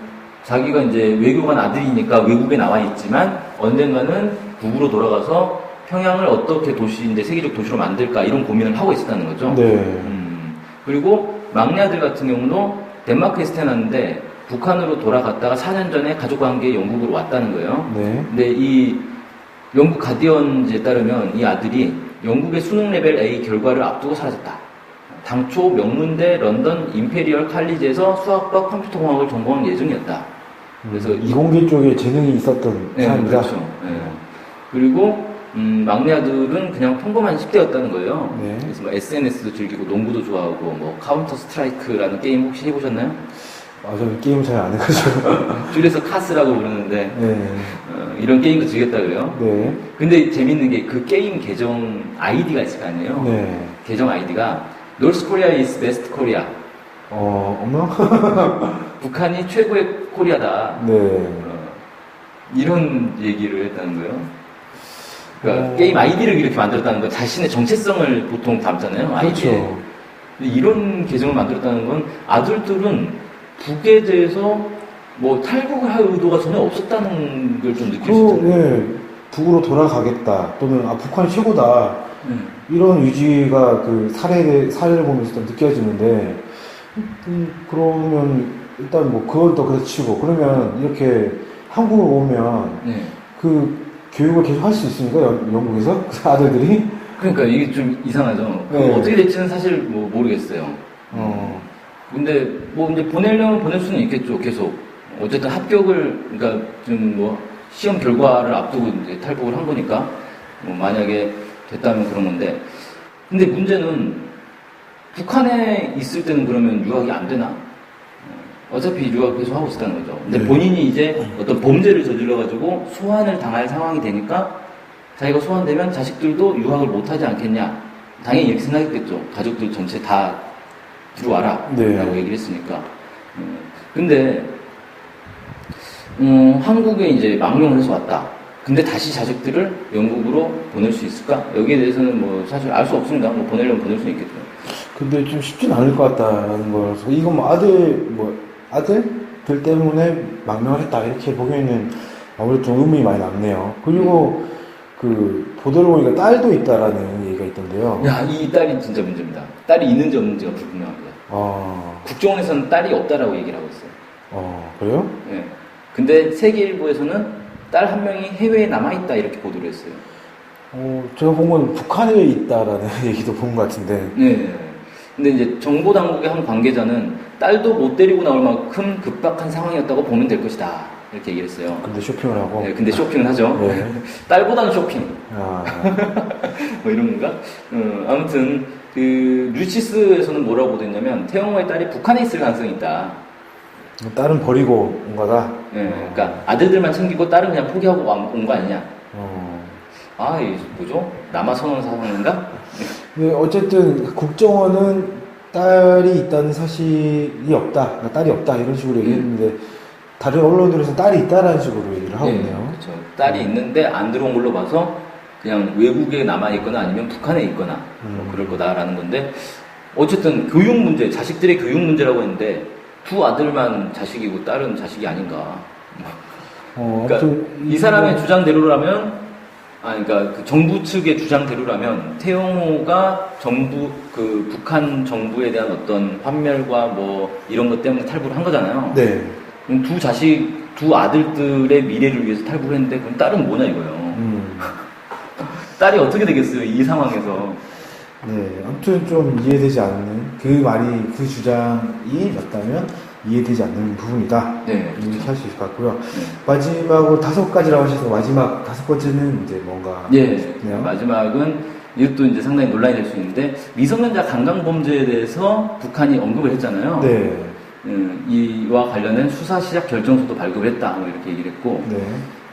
자기가 이제 외교관 아들이니까 외국에 나와 있지만 언젠가는 북으로 돌아가서 평양을 어떻게 이제 세계적 도시로 만들까 이런 고민을 하고 있었다는 거죠. 네. 그리고 막내 아들 같은 경우도 덴마크에서 태어났는데 북한으로 돌아갔다가 4년 전에 가족과 함께 영국으로 왔다는 거예요. 네. 근데 이 영국 가디언지에 따르면 이 아들이 영국의 수능 레벨 A 결과를 앞두고 사라졌다. 당초 명문대 런던 임페리얼 칼리지에서 수학과 컴퓨터공학을 전공할 예정이었다. 그래서 이공계 쪽에 재능이 있었던 네, 사람이다. 그렇죠. 네. 그리고 막내 아들은 그냥 평범한 10대였다는 거예요. 네. 그래서 뭐 SNS도 즐기고 농구도 좋아하고 뭐 카운터 스트라이크라는 게임 혹시 해보셨나요? 저는 게임 잘 안 해가지고. 줄여서 카스라고 부르는데 네. 이런 게임도 즐겼다 그래요. 네. 근데 재밌는 게 그 게임 계정 아이디가 있을 거 아니에요. 네. 계정 아이디가 North Korea is best Korea. 어머? 북한이 최고의 코리아다. 네. 이런 얘기를 했다는 거예요. 그러니까 게임 아이디를 이렇게 만들었다는 건 자신의 정체성을 보통 담잖아요. 아이디에. 그렇죠. 근데 이런 계정을 만들었다는 건 아들들은 북에 대해서 뭐 탈북을 할 의도가 전혀 없었다는 걸 좀 느낄 수 있잖아요. 네. 북으로 돌아가겠다. 또는 북한이 최고다. 이런 의지가 그 사례를 보면서 느껴지는데, 그러면 일단 뭐 그걸 또 그렇치고, 그러면 이렇게 한국으로 오면 그 교육을 계속 할 수 있습니까? 영국에서? 그 아들들이? 그러니까 이게 좀 이상하죠. 네. 어떻게 될지는 사실 뭐 모르겠어요. 근데 뭐 이제 보내려면 보낼 수는 있겠죠. 계속 어쨌든 합격을 그러니까 좀 뭐 시험 결과를 앞두고 이제 탈북을 한 거니까 뭐 만약에 됐다면 그런 건데 근데 문제는 북한에 있을 때는 그러면 유학이 안 되나? 어차피 유학 계속 하고 있었다는 거죠. 근데 네. 본인이 이제 어떤 범죄를 저질러가지고 소환을 당할 상황이 되니까 자기가 소환되면 자식들도 유학을 못하지 않겠냐. 당연히 이렇게 생각했겠죠. 가족들 전체 다 들어와라. 네. 라고 얘기를 했으니까. 근데, 한국에 이제 망명을 해서 왔다. 근데 다시 자식들을 영국으로 보낼 수 있을까? 여기에 대해서는 뭐 사실 알 수 없습니다. 뭐 보내려면 보낼 수 있겠죠. 근데 좀 쉽진 않을 것 같다는 거라서 이건 뭐 아들들 때문에 망명을 했다 이렇게 보기에는 아무래도 좀 의문이 많이 남네요. 그리고 그 보도를 보니까 딸도 있다라는 얘기가 있던데요. 야, 이 딸이 진짜 문제입니다. 딸이 있는지 없는지가 불분명합니다. 국정원에서는 딸이 없다라고 얘기를 하고 있어요. 그래요? 네. 근데 세계일보에서는 딸 한 명이 해외에 남아있다 이렇게 보도를 했어요. 제가 본 건 북한에 있다라는 얘기도 본 것 같은데. 네. 근데 이제 정보당국의 한 관계자는 딸도 못 데리고 나올 만큼 급박한 상황이었다고 보면 될 것이다. 이렇게 얘기를 했어요. 근데 쇼핑을 하고. 네, 근데 쇼핑을 하죠. 네. 딸보다는 쇼핑. 아, 뭐 이런 건가? 아무튼, 뉴시스에서는 뭐라고 보도했냐면, 태영호의 딸이 북한에 있을 가능성이 있다. 딸은 버리고 온 거다. 네, 그러니까 아들들만 챙기고 딸은 그냥 포기하고 온 거 아니냐. 이 뭐죠? 남아선언 사상인가? 근데 어쨌든 국정원은 딸이 있다는 사실이 없다, 그러니까 딸이 없다 이런 식으로 얘기했는데 다른 언론들에서 딸이 있다라는 식으로 얘기를 하고 있네요. 그렇죠. 딸이 있는데 안 들어온 걸로 봐서 그냥 외국에 남아 있거나 아니면 북한에 있거나 뭐 그럴 거다라는 건데 어쨌든 교육 문제, 자식들의 교육 문제라고 했는데 두 아들만 자식이고 딸은 자식이 아닌가. 그러니까 이 사람의 주장대로라면, 그러니까 그 정부 측의 주장대로라면 태영호가 북한 정부에 대한 어떤 환멸과 뭐 이런 것 때문에 탈북을 한 거잖아요. 네. 그럼 두 아들들의 미래를 위해서 탈북을 했는데 그럼 딸은 뭐냐 이거예요. 딸이 어떻게 되겠어요 이 상황에서. 네, 아무튼 좀 이해되지 않는 그 주장이 맞다면 이해되지 않는 부분이다. 네, 이렇게 할 수 있을 것 같고요. 네. 마지막으로 5가지라고 하셔서 마지막 5번째는 이제 뭔가. 네, 네요? 마지막은 이것도 이제 상당히 논란이 될 수 있는데 미성년자 강간 범죄에 대해서 북한이 언급을 했잖아요. 네. 이와 관련된 수사 시작 결정서도 발급했다. 뭐 이렇게 얘기를 했고 네.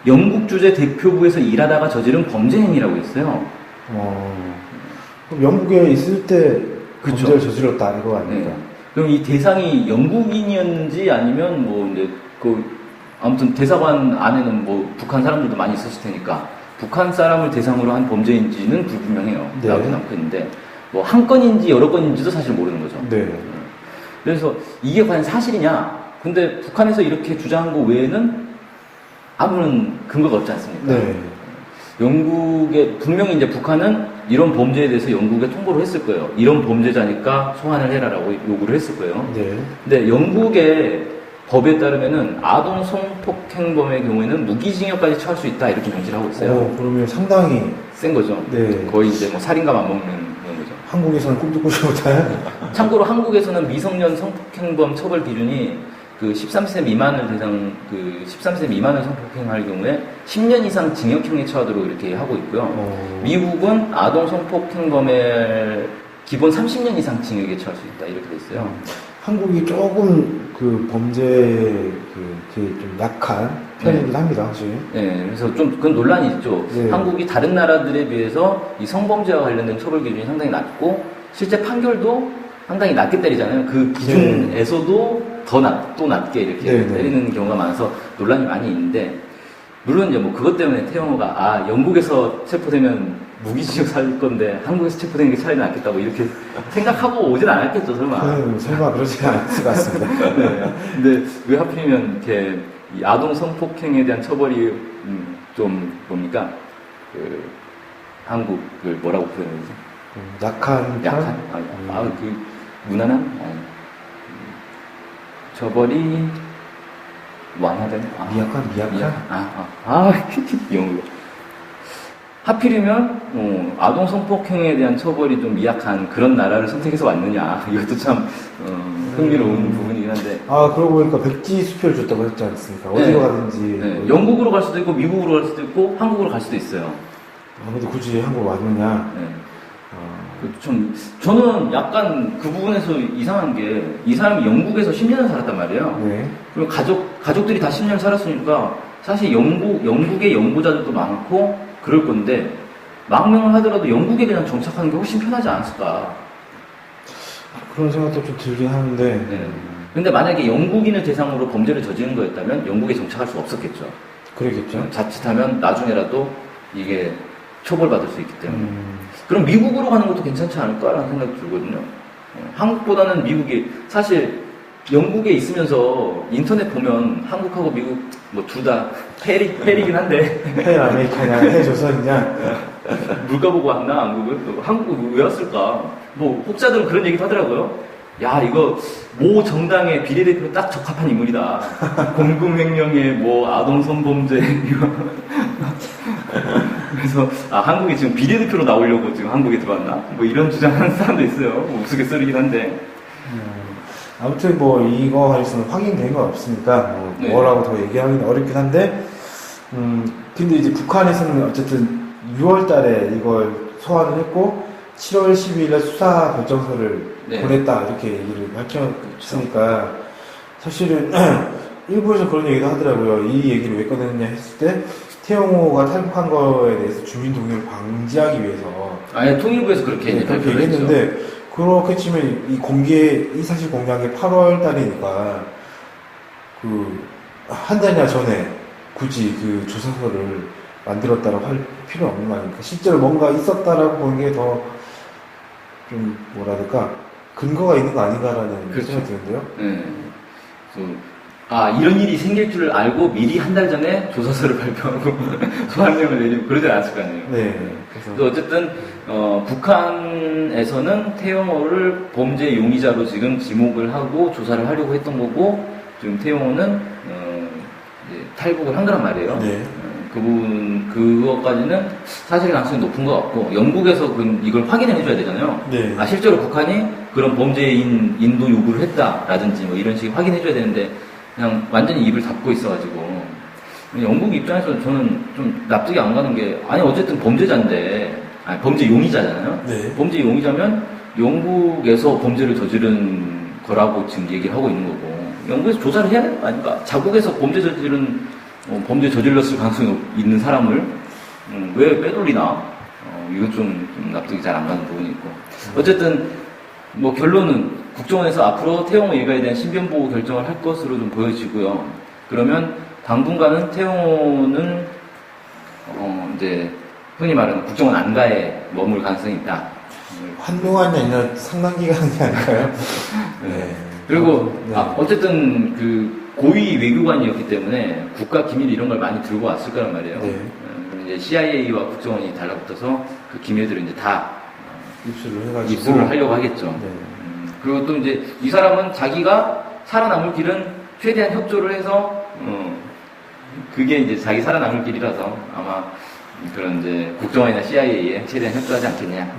영국 주재 대표부에서 일하다가 저지른 범죄 행위라고 했어요. 그럼 영국에 있을 때 그쵸. 범죄를 저질렀다 이거 아닙니까? 네. 그럼 이 대상이 영국인이었는지 아니면 뭐 이제 아무튼 대사관 안에는 뭐 북한 사람들도 많이 있었을 테니까 북한 사람을 대상으로 한 범죄인지는 불분명해요. 네. 나오긴 않겠는데 뭐 한 건인지 여러 건인지도 사실 모르는 거죠. 네. 그래서 이게 과연 사실이냐? 근데 북한에서 이렇게 주장한 거 외에는 아무런 근거가 없지 않습니까? 네. 영국에 분명히 이제 북한은 이런 범죄에 대해서 영국에 통보를 했을 거예요. 이런 범죄자니까 소환을 해라라고 요구를 했을 거예요. 네. 근데 영국의 법에 따르면은 아동 성폭행범의 경우에는 무기징역까지 처할 수 있다 이렇게 명시를 하고 있어요. 그러면 상당히 센 거죠. 네. 거의 이제 뭐 살인과 맞먹는 그런 거죠. 한국에서는 꿈도 꾸지 못할. 참고로 한국에서는 미성년 성폭행범 처벌 기준이 13세 미만을 13세 미만을 성폭행할 경우에 10년 이상 징역형에 처하도록 이렇게 하고 있고요. 미국은 아동 성폭행범의 기본 30년 이상 징역에 처할 수 있다 이렇게 돼 있어요. 한국이 조금 범죄에 좀 약한 편이긴 합니다, 사실. 네, 그래서 좀 그건 논란이 있죠. 네. 한국이 다른 나라들에 비해서 이 성범죄와 관련된 처벌 기준이 상당히 낮고 실제 판결도 상당히 낮게 때리잖아요. 그 기준에서도 또 낮게 이렇게 네, 네. 때리는 경우가 많아서 논란이 많이 있는데 물론 이제 뭐 그것 때문에 태영호가 영국에서 체포되면 무기징역 살 건데 한국에서 체포되는 게 차라리 낫겠다고 이렇게 생각하고 오진 않았겠죠, 설마. 설마 그러지 않을 것 같습니다. 네. 근데 왜 하필이면 이렇게 이 아동 성폭행에 대한 처벌이 좀 뭡니까? 한국을 뭐라고 표현하지? 약한 편? 약한? 무난한? 처벌이 완화된? 미약한? 영어로. 하필이면 아동 성폭행에 대한 처벌이 좀 미약한 그런 나라를 선택해서 왔느냐 이것도 참 흥미로운 부분이긴 한데 그러고 보니까 백지 수표를 줬다고 했지 않습니까? 어디로 가든지 영국으로 갈 수도 있고 미국으로 갈 수도 있고 한국으로 갈 수도 있어요. 근데 굳이 한국 왔느냐? 네. 저는 약간 그 부분에서 이상한 게, 이 사람이 영국에서 10년을 살았단 말이에요. 네. 그리고 가족들이 다 10년을 살았으니까, 사실 영국의 연구자들도 많고, 그럴 건데, 망명을 하더라도 영국에 그냥 정착하는 게 훨씬 편하지 않았을까. 그런 생각도 좀 들긴 하는데. 네. 근데 만약에 영국인을 대상으로 범죄를 저지른 거였다면, 영국에 정착할 수 없었겠죠. 그러겠죠. 자칫하면 나중에라도 이게 처벌받을 수 있기 때문에. 그럼 미국으로 가는 것도 괜찮지 않을까라는 생각이 들거든요. 한국보다는 미국이, 사실 영국에 있으면서 인터넷 보면 한국하고 미국 뭐 둘 다 페리긴 한데. 해 아메리카냐, 해 조선이냐. 물가 보고 왔나, 한국은 왜 왔을까? 뭐, 혹자들은 그런 얘기도 하더라고요. 야, 이거, 모 정당의 비례대표로 딱 적합한 인물이다. 공금횡령에 뭐, 아동성범죄, 이거. 그래서, 한국에 지금 비례대표로 나오려고 지금 한국에 들어왔나? 뭐, 이런 주장하는 사람도 있어요. 뭐 우스갯소리긴 한데. 아무튼 뭐, 이거 관해서는 확인된 건 없으니까, 뭐라고 더 얘기하기는 어렵긴 한데, 근데 이제 북한에서는 어쨌든 6월 달에 이걸 소환을 했고, 7월 12일에 수사 결정서를 보냈다, 이렇게 얘기를 밝혔으니까, 사실은, 일부에서 그런 얘기도 하더라고요. 이 얘기를 왜 꺼냈느냐 했을 때, 태영호가 탈북한 거에 대해서 주민 동요를 방지하기 위해서. 아예 통일부에서 그렇게 발표를 했는데, 그렇게 치면 이 사실 공개한 게 8월 달이니까, 한 달이나 전에 굳이 그 조사서를 만들었다라고 할 필요는 없는 거 아닙니까? 실제로 뭔가 있었다라고 보는 게 더 좀 뭐라 해야 될까? 근거가 있는 거 아닌가라는 생각이 드는데요. 네. 이런 일이 생길 줄 알고 미리 한 달 전에 조사서를 발표하고 소환령을 내리고 그러지 않았을 거 아니에요. 네. 그래서 어쨌든 북한에서는 태영호를 범죄 용의자로 지금 지목을 하고 조사를 하려고 했던 거고, 지금 태영호는 이제 탈북을 한 거란 말이에요. 네. 그것까지는 사실 가능성이 높은 것 같고, 영국에서 이걸 확인을 해줘야 되잖아요. 네. 실제로 북한이 그런 범죄인 인도 요구를 했다라든지 뭐 이런 식의 확인해줘야 되는데, 그냥 완전히 입을 닫고 있어가지고, 영국 입장에서 저는 좀 납득이 안 가는 게, 어쨌든 범죄자인데, 범죄 용의자잖아요. 네. 범죄 용의자면 영국에서 범죄를 저지른 거라고 지금 얘기를 하고 있는 거고, 영국에서 조사를 해야 되는 거 아닌가? 자국에서 범죄 저질렀을 가능성이 있는 사람을 왜 빼돌리나? 이거 좀 납득이 잘 안 가는 부분이 있고. 어쨌든 뭐 결론은 국정원에서 앞으로 태영호 일가에 대한 신변보호 결정을 할 것으로 좀 보여지고요. 그러면 당분간은 태영호는 이제 흔히 말하는 국정원 안가에 머물 가능성이 있다. 한동안이 아니라 상당 기간이 아닐까요? 네. 그리고 네. 어쨌든 그 고위 외교관이었기 때문에 국가 기밀 이런 걸 많이 들고 왔을 거란 말이에요. 네. 이제 CIA와 국정원이 달라붙어서 그 기밀들을 이제 다 입수를 하려고 하겠죠. 네. 그리고 또 이제 이 사람은 자기가 살아남을 길은 최대한 협조를 해서 그게 이제 자기 살아남을 길이라서 아마 그런 이제 국정원이나 CIA에 최대한 협조하지 않겠냐.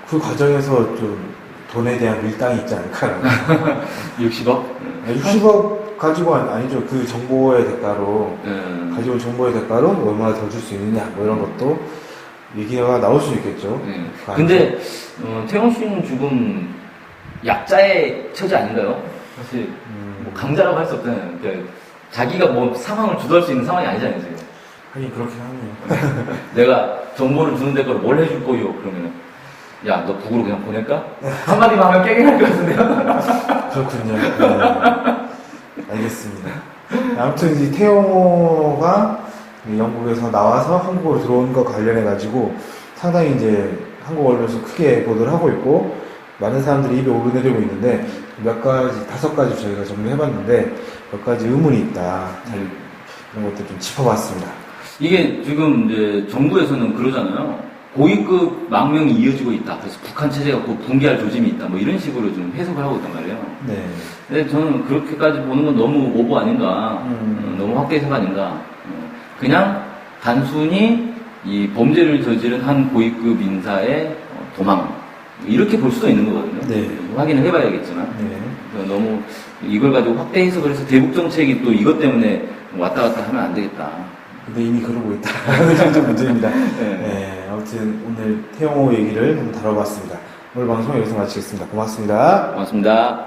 그 과정에서 좀 돈에 대한 밀당이 있지 않을까. 60억? 60억 가지고 아니죠. 그 정보의 대가로 가지고 온 정보의 대가로 얼마나 더 줄 수 있느냐 뭐 이런 것도 얘기가 나올 수 있겠죠. 근데 태영 씨는 지금 약자의 처지 아닌가요? 사실 뭐 강자라고 할 수 없잖아요. 그러니까 자기가 뭐 상황을 주도할 수 있는 상황이 아니잖아요 지금. 하긴 그렇긴 하네요. 내가 정보를 주는 데가 뭘 해줄 거요? 그러면 야, 너 북으로 그냥 보낼까? 한마디만 하면 깨게 할 것 같은데요? 그렇군요. 네. 알겠습니다. 아무튼 이 태영호가 영국에서 나와서 한국으로 들어온 거 관련해가지고 상당히 이제 한국 언론에서 크게 보도를 하고 있고 많은 사람들이 입에 오르내리고 있는데 몇 가지, 5가지 저희가 정리해봤는데 몇 가지 의문이 있다. 이런 것들 좀 짚어봤습니다. 이게 지금 이제 정부에서는 그러잖아요. 고위급 망명이 이어지고 있다. 그래서 북한 체제가 곧 붕괴할 조짐이 있다. 뭐 이런 식으로 좀 해석을 하고 있단 말이에요. 네. 근데 저는 그렇게까지 보는 건 너무 오버 아닌가. 너무 확대 해석 아닌가. 그냥 단순히 이 범죄를 저지른 한 고위급 인사의 도망. 이렇게 볼 수도 있는 거거든요. 네. 확인을 해봐야겠지만. 네. 너무 이걸 가지고 확대 해석을 해서 대북 정책이 또 이것 때문에 왔다 갔다 하면 안 되겠다. 근데 이미 그러고 있다. 하는 좀 문제입니다. 네. 네. 아무튼 오늘 오늘 태영호 얘기를 한번 다뤄봤습니다. 오늘 방송 여기서 마치겠습니다. 고맙습니다. 고맙습니다.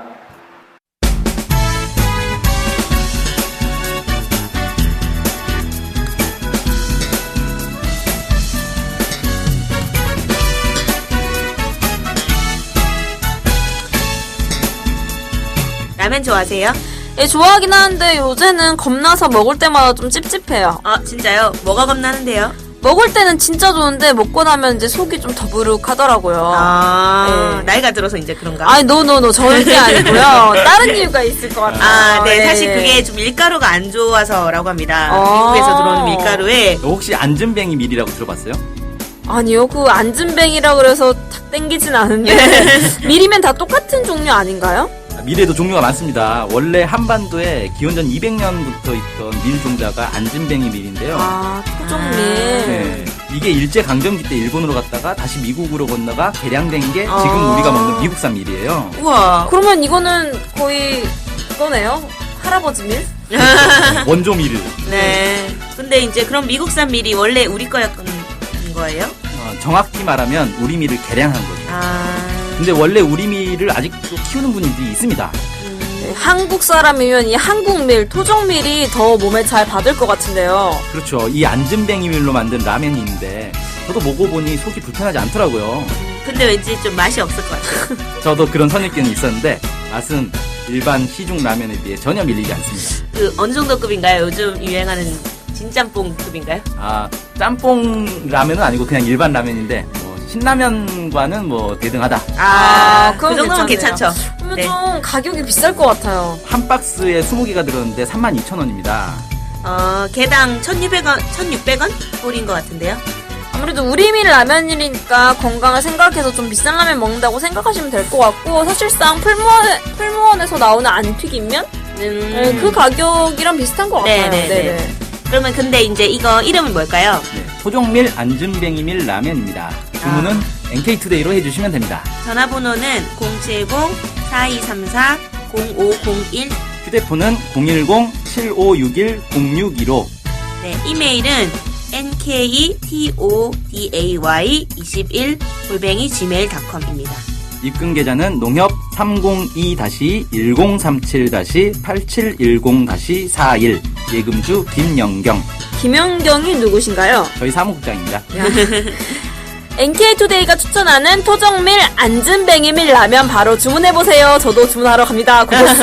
라면 좋아하세요? 예, 좋아하긴 하는데 요새는 겁나서 먹을 때마다 좀 찝찝해요. 아, 진짜요? 뭐가 겁나는데요? 먹을 때는 진짜 좋은데 먹고 나면 이제 속이 좀 더부룩하더라고요. 아, 네. 나이가 들어서 이제 그런가? 아니, 노노노 절대 아니고요. 다른 이유가 있을 것 같아요. 아, 네. 네. 사실 그게 좀 밀가루가 안 좋아서라고 합니다. 아. 미국에서 들어오는 밀가루에. 혹시 안전뱅이 밀이라고 들어봤어요? 아니요, 그 안전뱅이라 그래서 탁 땡기진 않은데 밀이면 다 똑같은 종류 아닌가요? 밀에도 종류가 많습니다. 원래 한반도에 기원전 200년부터 있던 밀 종자가 안진뱅이 밀인데요. 아, 토종밀. 네, 이게 일제강점기 때 일본으로 갔다가 다시 미국으로 건너가 개량된 게 지금 아. 우리가 먹는 미국산 밀이에요. 우와. 그러면 이거는 거의 그거네요. 할아버지 밀? 원조 밀을. 네. 근데 이제 그럼 미국산 밀이 원래 우리 거였던 거예요? 정확히 말하면 우리 밀을 개량한 거죠. 아. 근데 원래 우리 밀을 아직도 키우는 분들이 있습니다. 네, 한국 사람이면 이 한국밀, 토종밀이 더 몸에 잘 받을 것 같은데요. 그렇죠. 이 안진뱅이 밀로 만든 라면이 있는데 저도 먹어보니 속이 불편하지 않더라고요. 근데 왠지 좀 맛이 없을 것 같아요. 저도 그런 선입견이 있었는데 맛은 일반 시중 라면에 비해 전혀 밀리지 않습니다. 그 어느 정도 급인가요? 요즘 유행하는 진짬뽕 급인가요? 아, 짬뽕 라면은 아니고 그냥 일반 라면인데 신라면과는 뭐 대등하다. 아, 그 그건 정도면 괜찮네요. 괜찮죠. 그러면 네. 좀 가격이 비쌀 것 같아요. 한 박스에 20개가 들었는데 32,000원입니다. 개당 1,600원, 1,600원 꼴인 것 같은데요. 아무래도 우리밀 라면이니까 건강을 생각해서 좀 비싼 라면 먹는다고 생각하시면 될 것 같고, 사실상 풀무원에서 나오는 안튀김면? 네, 그 가격이랑 비슷한 것 같아요. 네네네. 그러면 근데 이제 이거 이름은 뭘까요? 네, 토종밀 안진뱅이밀 라면입니다. 주문은 NK투데이로 해주시면 됩니다. 전화번호는 070-4234-0501. 휴대폰은 010-7561-0615. 네, 이메일은 nktoday21@gmail.com입니다. 입금 계좌는 농협 302-1037-8710-41 예금주 김영경. 김연경이 누구신가요? 저희 사무국장입니다. NK투데이가 추천하는 토종밀 안진뱅이밀 라면 바로 주문해보세요. 저도 주문하러 갑니다. 고고씨.